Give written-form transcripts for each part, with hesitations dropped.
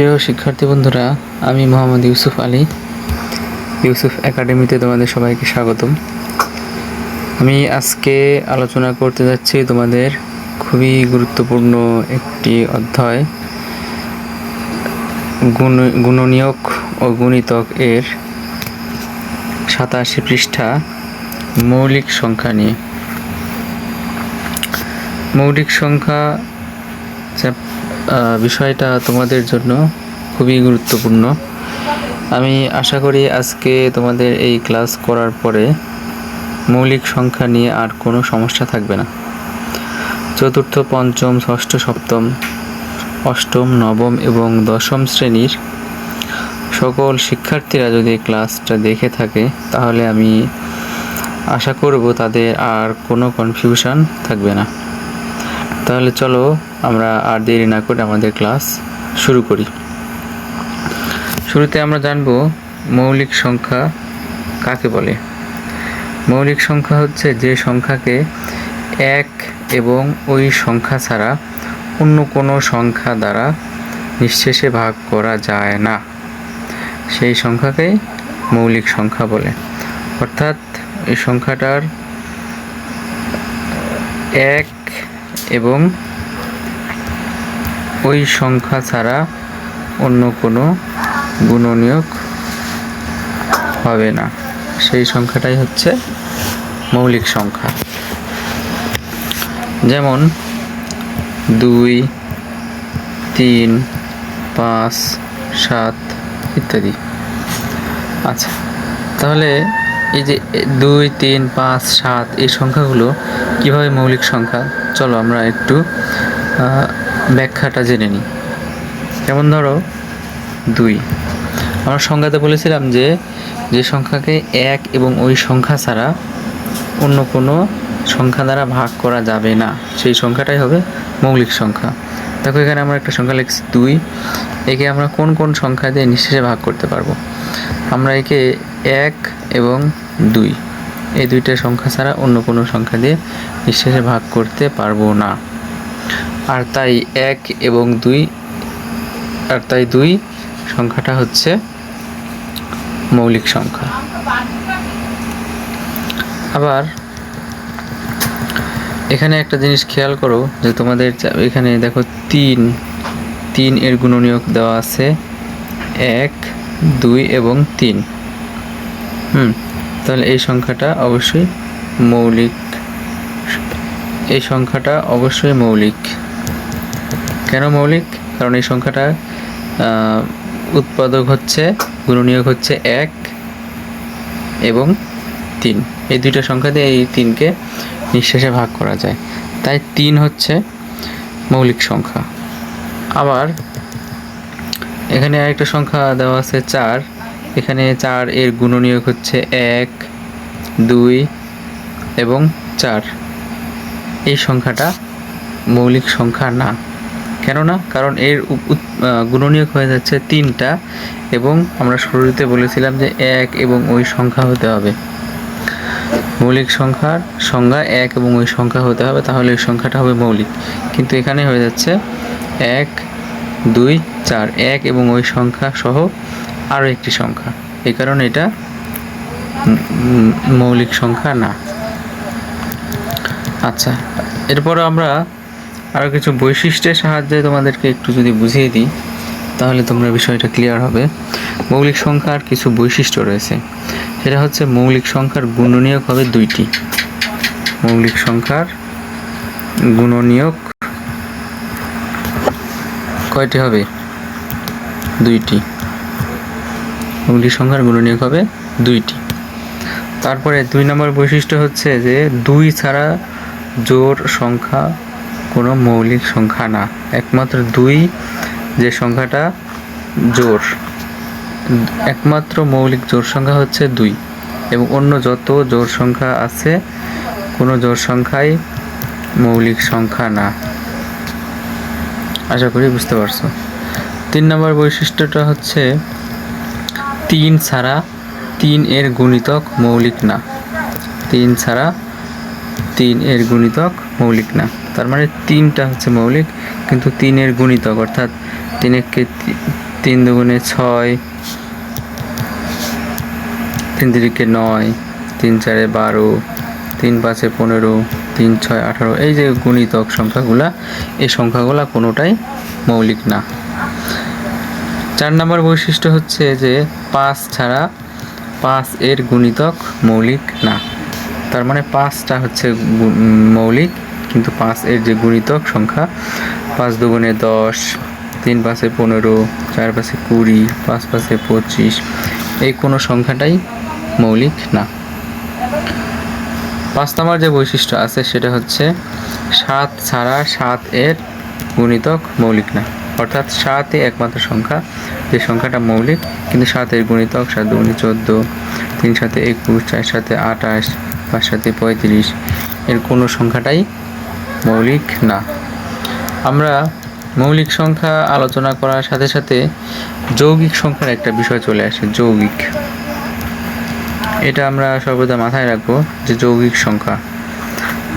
প্রিয় শিক্ষার্থী বন্ধুরা, আমি মোহাম্মদ ইউসুফ আলী, ইউসুফ একাডেমিতে তোমাদের সবাইকে স্বাগতম। আমি আজকে আলোচনা করতে যাচ্ছি তোমাদের খুবই গুরুত্বপূর্ণ একটি অধ্যায়, গুণনীয়ক ও গুণিতক এর 87 পৃষ্ঠা মৌলিক সংখ্যা নিয়ে। মৌলিক সংখ্যা বিষয়টা তোমাদের জন্য খুবই গুরুত্বপূর্ণ। আমি আশা করি আজকে তোমাদের এই ক্লাস করার পরে মৌলিক সংখ্যা নিয়ে আর কোনো সমস্যা থাকবে না। চতুর্থ, পঞ্চম, ষষ্ঠ, সপ্তম, অষ্টম, নবম এবং দশম শ্রেণীর সকল শিক্ষার্থীরা যদি ক্লাসটা দেখে থাকে তাহলে আমি আশা করব তাদের আর কোনো কনফিউশন থাকবে না। তাহলে চলো আমরা আর দেরি না করে আমাদের ক্লাস শুরু করি। শুরুতে আমরা জানব মৌলিক সংখ্যা কাকে বলে। মৌলিক সংখ্যা হচ্ছে যে সংখ্যাকে এক এবং ওই সংখ্যা ছাড়া অন্য কোনো সংখ্যা দ্বারা নিঃশেষে ভাগ করা যায় না, সেই সংখ্যাকেই মৌলিক সংখ্যা বলে। অর্থাৎ এই সংখ্যাটার এক এবং ওই সংখ্যা ছাড়া অন্য কোনো গুণনীয়ক হবে না, সেই সংখ্যাটাই হচ্ছে মৌলিক সংখ্যা। যেমন 2, 3, 5, 7 ইত্যাদি। আচ্ছা, তাহলে এই যে 2, 3, 5, 7 এই সংখ্যাগুলো কিভাবে মৌলিক সংখ্যা, চলো আমরা একটু ব্যাখ্যাটা জেনে নিই। যেমন ধরো 2, আমরা সংখ্যাতে বলেছিলাম যে সংখ্যাকে এক এবং ওই সংখ্যা ছাড়া অন্য কোনো সংখ্যা দ্বারা ভাগ করা যাবে না, সেই সংখ্যাটাই হবে মৌলিক সংখ্যা। দেখো এখানে আমরা একটা সংখ্যা লিখছি 2, একে আমরা কোন কোন সংখ্যা দিয়ে নিঃশেষে ভাগ করতে পারবো? আমরা একে 1 এবং 2 এই দুইটা সংখ্যা ছাড়া অন্য কোনো সংখ্যা দিয়ে নিঃশেষে ভাগ করতে পারবো না। আর তাই 1 এবং 2 সংখ্যাটা হচ্ছে মৌলিক সংখ্যা। আবার এখানে একটা জিনিস খেয়াল করো যে তোমাদের এখানে দেখো 3 এর গুণনীয়ক দেওয়া আছে 1, 2 এবং 3। তাহলে এই সংখ্যাটা অবশ্যই মৌলিক। এই সংখ্যাটা অবশ্যই মৌলিক। কেন মৌলিক? কারণ এই সংখ্যাটা উৎপাদক হচ্ছে, গুণনীয়ক হচ্ছে 1 এবং 3। এই দুইটা সংখ্যা দিয়ে এই 3কে নিঃশেষে ভাগ করা যায়, তাই 3 হচ্ছে মৌলিক সংখ্যা। আবার এখানে আরেকটা সংখ্যা দেওয়া আছে 4, এখানে 4 এর গুণনীয়ক হচ্ছে 1, 2 এবং 4। এই সংখ্যাটা মৌলিক সংখ্যা না। কেন না? কারণ এর গুণনীয়ক হয়ে যাচ্ছে 3টা এবং আমরা শুরুতে বলেছিলাম যে 1 এবং ওই সংখ্যা হতে হবে। মৌলিক সংখ্যার সংজ্ঞা 1 এবং ওই সংখ্যা হতে হবে, তাহলে এই সংখ্যাটা হবে মৌলিক। কিন্তু এখানে হয়ে যাচ্ছে 1, 2, 4, 1 এবং ওই সংখ্যা সহ আরও একটি সংখ্যা, এই কারণে এটা মৌলিক সংখ্যা না। আচ্ছা, এরপরে আমরা আরও কিছু বৈশিষ্ট্যের সাহায্যে তোমাদেরকে একটু যদি বুঝিয়ে দিই তাহলে তোমরা বিষয়টা ক্লিয়ার হবে। মৌলিক সংখ্যার কিছু বৈশিষ্ট্য রয়েছে, সেটা হচ্ছে মৌলিক সংখ্যার গুণনীয়ক হবে 2টি। মৌলিক সংখ্যার গুণনীয়ক কয়টি হবে? 2টি। মৌলিক সংখ্যার গুণনীয়ক হবে 2টি। তারপরে 2 নম্বর বৈশিষ্ট্য হচ্ছে যে 2 ছাড়া জোড় সংখ্যা কোনো মৌলিক সংখ্যা না। একমাত্র 2 যে সংখ্যাটা জোড়, একমাত্র মৌলিক জোড় সংখ্যা হচ্ছে 2 এবং অন্য যত জোড় সংখ্যা আছে কোনো জোড় সংখ্যাই মৌলিক সংখ্যা না। আশা করি বুঝতে পারছো। 3 নম্বর বৈশিষ্ট্যটা হচ্ছে 3 ছাড়া 3 এর গুণিতক মৌলিক না। 3 ছাড়া 3 এর গুণিতক মৌলিক না। তার মানে 3টা হচ্ছে মৌলিক, কিন্তু 3 এর গুণিতক অর্থাৎ তিন দুগুণে 6, 3 তিরিকে 9, 3 চারে 12, 3 পাঁচে 15, 3 6 18। এই যে গুণিতক সংখ্যাগুলা, এই সংখ্যাগুলা কোনোটাই মৌলিক না। 4 নম্বর বৈশিষ্ট্য হচ্ছে যে 5 ছাড়া 5 এর গুণিতক মৌলিক না। তার মানে 5টা হচ্ছে মৌলিক, কিন্তু 5 এর যে গুণিতক সংখ্যা 5 দুগুণে 10, 3 পাঁচে 15, 4 পাঁচে 20, 5 পাঁচে 25, এই কোনো সংখ্যাটাই মৌলিক না। 5 নম্বর যে বৈশিষ্ট্য আছে সেটা হচ্ছে 7 ছাড়া 7 এর গুণিতক মৌলিক না। অর্থাৎ 7ই একমাত্র সংখ্যা যে সংখ্যাটা মৌলিক, কিন্তু 7 এর গুণিতক 7 দুগুণে 14, 3 সাথে 21, 4 সাথে 28, 5 সাথে 35, এর কোনো সংখ্যাটাই মৌলিক না। আমরা মৌলিক সংখ্যা আলোচনা করার সাথে সাথে যৌগিক সংখ্যার একটা বিষয় চলে আসে, যৌগিক। এটা আমরা সর্বদা মাথায় রাখবো যে যৌগিক সংখ্যা।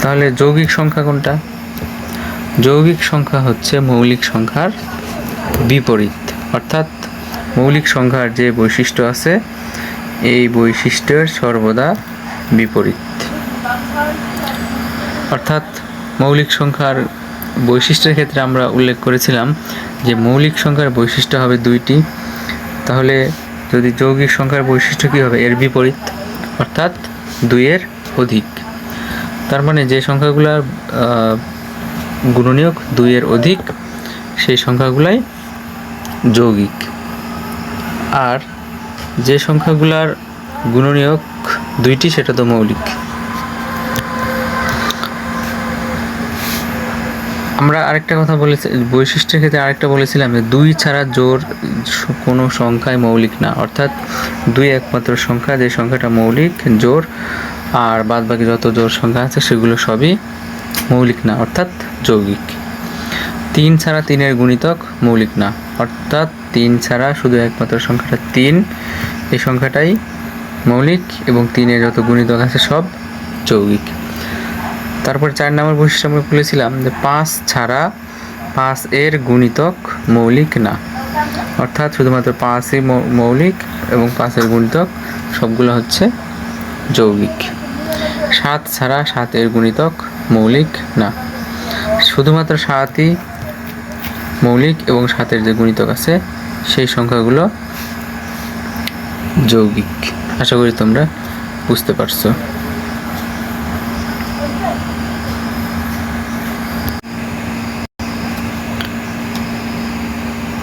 তাহলে যৌগিক সংখ্যা কোনটা? যৌগিক সংখ্যা হচ্ছে মৌলিক সংখ্যার বিপরীত। অর্থাৎ মৌলিক সংখ্যার যে বৈশিষ্ট্য আছে এই বৈশিষ্ট্যের সর্বদা বিপরীত। অর্থাৎ মৌলিক সংখ্যার বৈশিষ্ট্যের ক্ষেত্রে আমরা উল্লেখ করেছিলাম যে মৌলিক সংখ্যার বৈশিষ্ট্য হবে 2টি। তাহলে যদি যৌগিক সংখ্যার বৈশিষ্ট্য কী হবে? এর বিপরীত, অর্থাৎ 2 এর অধিক। তার মানে যে সংখ্যাগুলোর গুণনীয়ক 2 এর অধিক সেই সংখ্যাগুলাই যৌগিক, আর যে সংখ্যাগুলোর গুণনীয়ক 2টি সেটা তো মৌলিক। আমরা আরেকটা কথা বলেছি, বৈশিষ্ট্যের ক্ষেত্রে আরেকটা বলেছিলাম যে 2 ছাড়া জোড় কোনো সংখ্যাই মৌলিক না। অর্থাৎ 2 একমাত্র সংখ্যা যে সংখ্যাটা মৌলিক, জোড়, আর বাদ বাকি যত জোড় সংখ্যা আছে সেগুলো সবই মৌলিক না, অর্থাৎ যৌগিক। 3 ছাড়া 3 এর গুণিতক মৌলিক না। অর্থাৎ 3 ছাড়া শুধু একমাত্র সংখ্যাটা 3, এই সংখ্যাটাই মৌলিক, এবং 3 এর যত গুণিতক আছে সব যৌগিক। তারপর 4 নম্বর বৈশিষ্ট্য আমরা বলেছিলাম যে 5 ছাড়া 5 এর গুণিতক মৌলিক না। অর্থাৎ শুধুমাত্র 5ই মৌলিক এবং 5 এর গুণিতক সবগুলো হচ্ছে যৌগিক। 7 ছাড়া 7 এর গুণিতক মৌলিক না। শুধুমাত্র 7ই মৌলিক এবং 7 এর যে গুণিতক আছে সেই সংখ্যাগুলো যৌগিক। আশা করি তোমরা বুঝতে পারছো।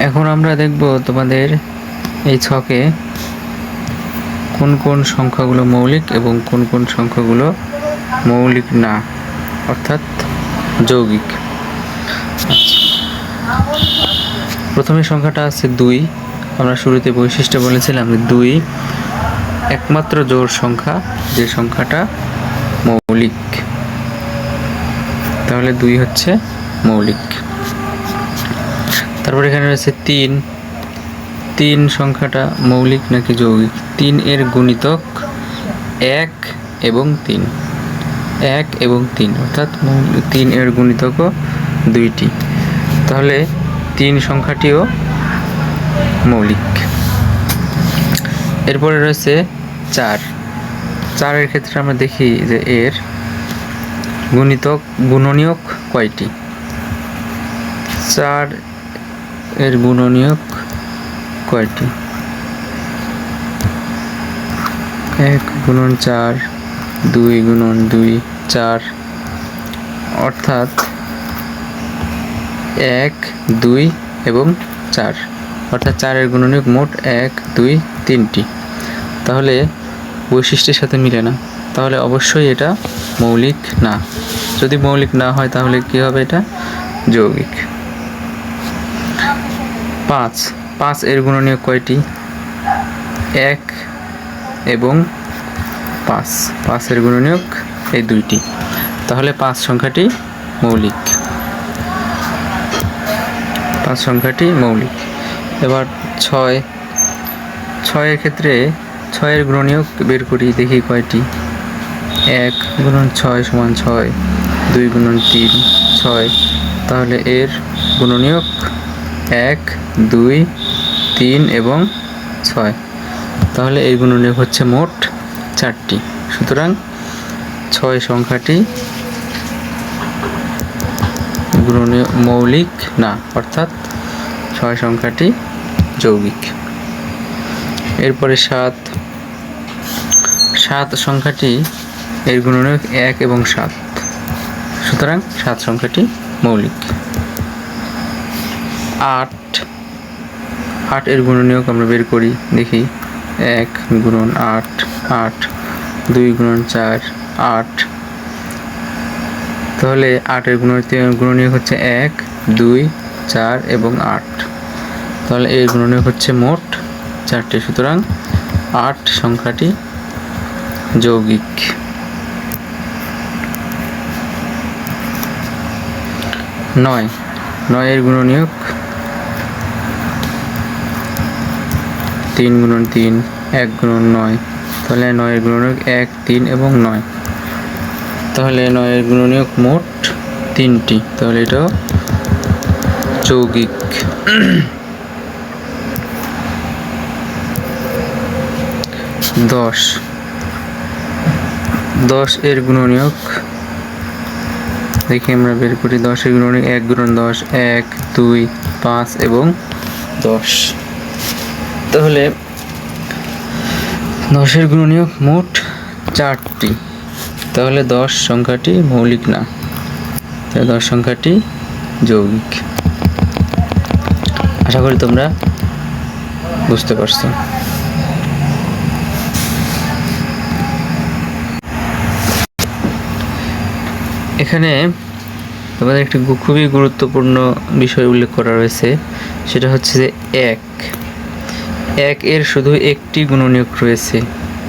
এখন আমরা দেখব তোমাদের এই ছকে কোন কোন সংখ্যাগুলো মৌলিক এবং কোন কোন সংখ্যাগুলো মৌলিক না, অর্থাৎ যৌগিক। প্রথমে সংখ্যাটা আছে 2। আমরা শুরুতে বৈশিষ্ট্য বলেছিলাম যে 2 একমাত্র জোড় সংখ্যা যে সংখ্যাটা মৌলিক। তাহলে 2 হচ্ছে মৌলিক। তারপর এখানে রয়েছে 3 সংখ্যাটা মৌলিক নাকি যৌগিক? 3 এর গুণিতক 1 এবং 3, 1 এবং 3, অর্থাৎ 3 এর গুণিতকও 2টি। তাহলে 3 সংখ্যাটিও মৌলিক। এরপরে রয়েছে 4 এর ক্ষেত্রে আমরা দেখি যে এর গুণনীয়ক কয়টি? 4 এর গুণনীয়ক কয়টি? 1 গুণন 4, 2 গুণন 2, 4, অর্থাৎ 1, 2 এবং 4, অর্থাৎ 4 এর গুণনীয়ক মোট 1, 2, 3টি। তাহলে বৈশিষ্ট্যের সাথে মিলে না, তাহলে অবশ্যই এটা মৌলিক না। যদি মৌলিক না হয় তাহলে কি হবে? এটা যৌগিক। 5 এর গুণনীয়ক কয়টি? 1 এবং 5 এর গুণনীয়ক এই 2টি। তাহলে 5 সংখ্যাটি মৌলিক। 5 সংখ্যাটি মৌলিক। এবার 6 এর ক্ষেত্রে 6 এর গুণনীয়ক বের করি, দেখি কয়টি? 1 গুণন 6 সমান 6, 2 গুণন 3, 6। তাহলে এর গুণনীয়ক 1, 2, 3 এবং 6, তাহলে এই গুণনীয়ক হচ্ছে মোট 4টি। সুতরাং 6 সংখ্যাটি গুণনীয়ক মৌলিক না, অর্থাৎ 6 সংখ্যাটি যৌগিক। এরপরে 7 সংখ্যাটি এর গুণনীয়ক 1 এবং 7, সুতরাং 7 সংখ্যাটি মৌলিক। 8 এর গুণনীয়ক আমরা বের করি, দেখি 1 গুণন 8, 8 2 গুণন 4, 8, তাহলে 8 এর গুণনীয়ক হচ্ছে 1 2 4 এবং 8, তাহলে এর গুণনীয়ক হচ্ছে মোট 4টি। সুতরাং 8 সংখ্যাটি যৌগিক। 9 এর গুণনীয়ক 3 গুণন 3, 1 গুণন 9, তাহলে 9 এর গুণনীয়ক 1 3 এবং 9, তাহলে 9 এর গুণনীয়ক মোট 3টি, তাহলে এটাও যৌগিক। 10 এর গুণনীয়ক দেখি আমরা বের করি। 10 এর গুণনীয়ক 1 গুণন 10, 1 2 5 এবং 10, তাহলে 10 এর গুণনীয়ক মোট 4টি, তাহলে 10 সংখ্যাটি মৌলিক না, তাহলে 10 সংখ্যাটি যৌগিক। আশা করি তোমরা বুঝতে পারছো। এখানে তোমাদের একটি খুবই গুরুত্বপূর্ণ বিষয় উল্লেখ করা রয়েছে, সেটা হচ্ছে যে 1 এর শুধু একটি গুণনীয়ক রয়েছে,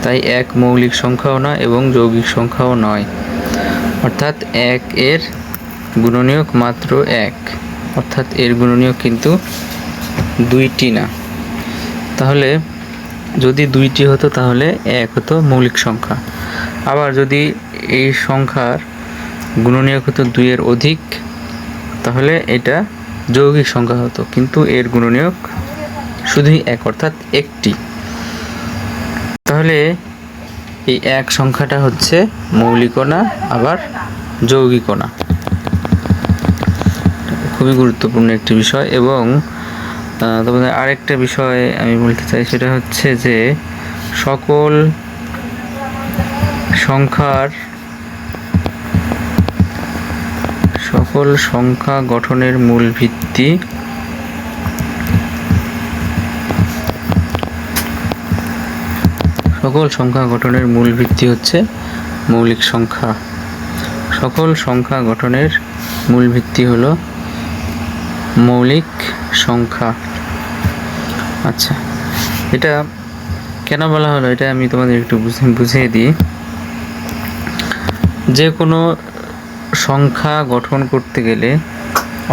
তাই 1 মৌলিক সংখ্যাও না এবং যৌগিক সংখ্যাও নয়, অর্থাৎ 1 এর গুণনীয়ক মাত্র 1, অর্থাৎ এর গুণনীয়ক কিন্তু 2টি না। তাহলে যদি 2টি হতো তাহলে 1 হতো মৌলিক সংখ্যা, আবার যদি এই সংখ্যার গুণনীয়ক হতো 2 এর অধিক তাহলে এটা যৌগিক সংখ্যা হতো, কিন্তু এর গুণনীয়ক শুধুই 1, অর্থাৎ একটি। তাহলে এই 1 সংখ্যাটা হচ্ছে মৌলিকও না আবার যৌগিকও না। খুবই গুরুত্বপূর্ণ একটি বিষয়। এবং তোমাদের আরেকটা বিষয় আমি বলতে চাই, সেটা হচ্ছে যে সকল সংখ্যা গঠনের মূল ভিত্তি হচ্ছে মৌলিক সংখ্যা। সকল সংখ্যা গঠনের মূল ভিত্তি হলো মৌলিক সংখ্যা। আচ্ছা, এটা কেন বলা হলো এটা আমি তোমাদের একটু বুঝিয়ে দিই। যে কোনো সংখ্যা গঠন করতে গেলে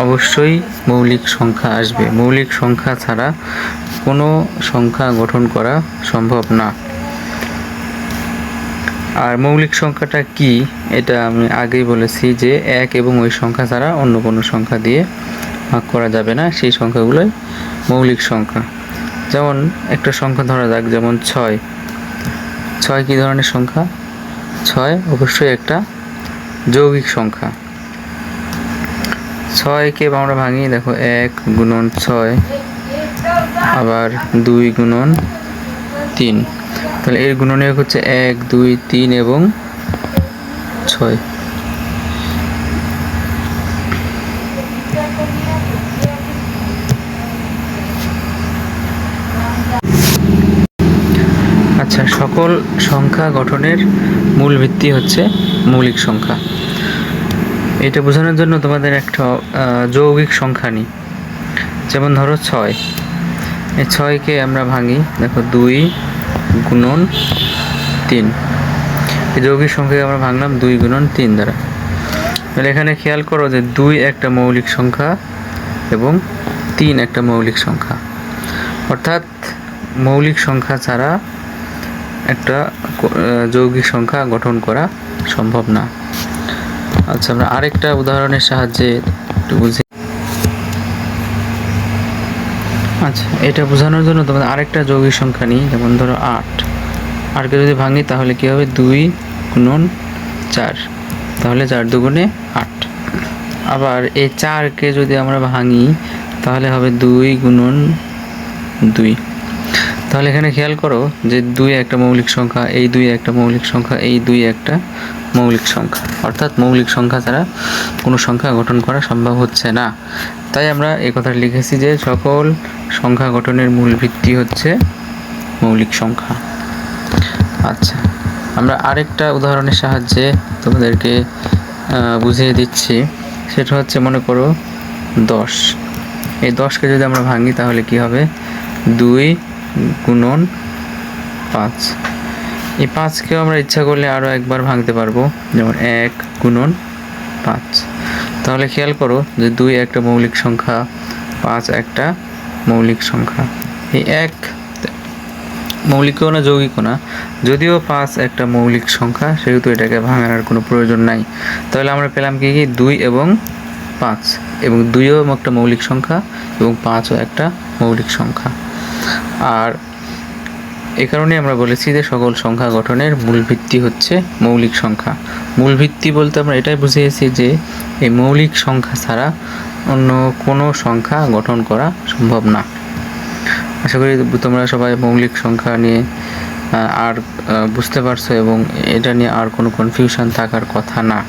অবশ্যই মৌলিক সংখ্যা আসবে, মৌলিক সংখ্যা ছাড়া কোনো সংখ্যা গঠন করা সম্ভব না। আর মৌলিক সংখ্যাটা কি এটা আমি আগেই বলেছি যে 1 এবং ওই সংখ্যা ছাড়া অন্য কোনো সংখ্যা দিয়ে ভাগ করা যাবে না, সেই সংখ্যাগুলোই মৌলিক সংখ্যা। যেমন একটা সংখ্যা ধরা যাক, যেমন 6 কি ধরনের সংখ্যা? 6 অবশ্যই একটা যৌগিক সংখ্যা। 6কে আমরা ভাঙি, দেখো 1 গুণন 6 আবার 2 গুণন 3, তাহলে এর গুণনীয়ক হচ্ছে 1 2 3 এবং 6। আচ্ছা, সকল সংখ্যা গঠনের মূল ভিত্তি হচ্ছে মৌলিক সংখ্যা। এটা বোঝানোর জন্য তোমাদের একটা যৌগিক সংখ্যা নিই। যেমন ধরো 6, এই 6কে আমরা ভাঙি, দেখো 2 গুণন 3, এই যৌগিক সংখ্যাকে আমরা ভাঙলাম 2 গুণন 3 দ্বারা। তাহলে এখানে খেয়াল করো যে 2 একটা মৌলিক সংখ্যা এবং 3 একটা মৌলিক সংখ্যা, অর্থাৎ মৌলিক সংখ্যা ছাড়া একটা যৌগিক সংখ্যা গঠন করা সম্ভব না। আচ্ছা, আমরা আরেকটা উদাহরণের সাহায্যে একটু বুঝি। আচ্ছা, এটা বোঝানোর জন্য তোমাদের আরেকটা যৌগিক সংখ্যা নিই, যেমন ধরো 8। 8কে যদি ভাঙি তাহলে কী হবে, 2 গুণন 4, তাহলে 4 দুগুণে 8। আবার এই 4কে যদি আমরা ভাঙি তাহলে হবে 2 গুণন 2। তাহলে এখানে খেয়াল করো যে 2 একটা মৌলিক সংখ্যা, এই 2 একটা মৌলিক সংখ্যা, এই 2 একটা মৌলিক সংখ্যা, অর্থাৎ মৌলিক সংখ্যা ছাড়া কোনো সংখ্যা গঠন করা সম্ভব হচ্ছে না। তাই আমরা এই কথা লিখেছি যে সকল সংখ্যা গঠনের মূল ভিত্তি হচ্ছে মৌলিক সংখ্যা। আচ্ছা, আমরা আরেকটা উদাহরণের সাহায্যে তোমাদেরকে বুঝিয়ে দিচ্ছি। সেটা হচ্ছে, মনে করো 10। এই 10কে যদি আমরা ভাঙি তাহলে কি হবে, 2 গুণন 5। এই 5কেও আমরা ইচ্ছা করলে আরও একবার ভাঙতে পারবো, যেমন 1 গুণন 5। তাহলে খেয়াল করো যে 2 একটা মৌলিক সংখ্যা, 5 একটা মৌলিক সংখ্যা। এই 1 মৌলিকও না যৌগিকও না, যদিও 5 একটা মৌলিক সংখ্যা, সেহেতু এটাকে ভাঙার আর কোনো প্রয়োজন নাই। তাহলে আমরা পেলাম কি 2 এবং 5, এবং 2ও একটা মৌলিক সংখ্যা এবং 5ও একটা মৌলিক সংখ্যা। আর এ কারণে আমরা বলেছি যে সকল সংখ্যা গঠনের মূল ভিত্তি হচ্ছে মৌলিক সংখ্যা। মূল ভিত্তি বলতে আমরা এটাই বুঝিয়েছি যে এই মৌলিক সংখ্যা ছাড়া অন্য কোনো সংখ্যা গঠন করা সম্ভব না। আশা করি তোমরা সবাই মৌলিক সংখ্যা নিয়ে আর বুঝতে পারছো, এবং এটা নিয়ে আর কোনো কনফিউশন থাকার কথা না।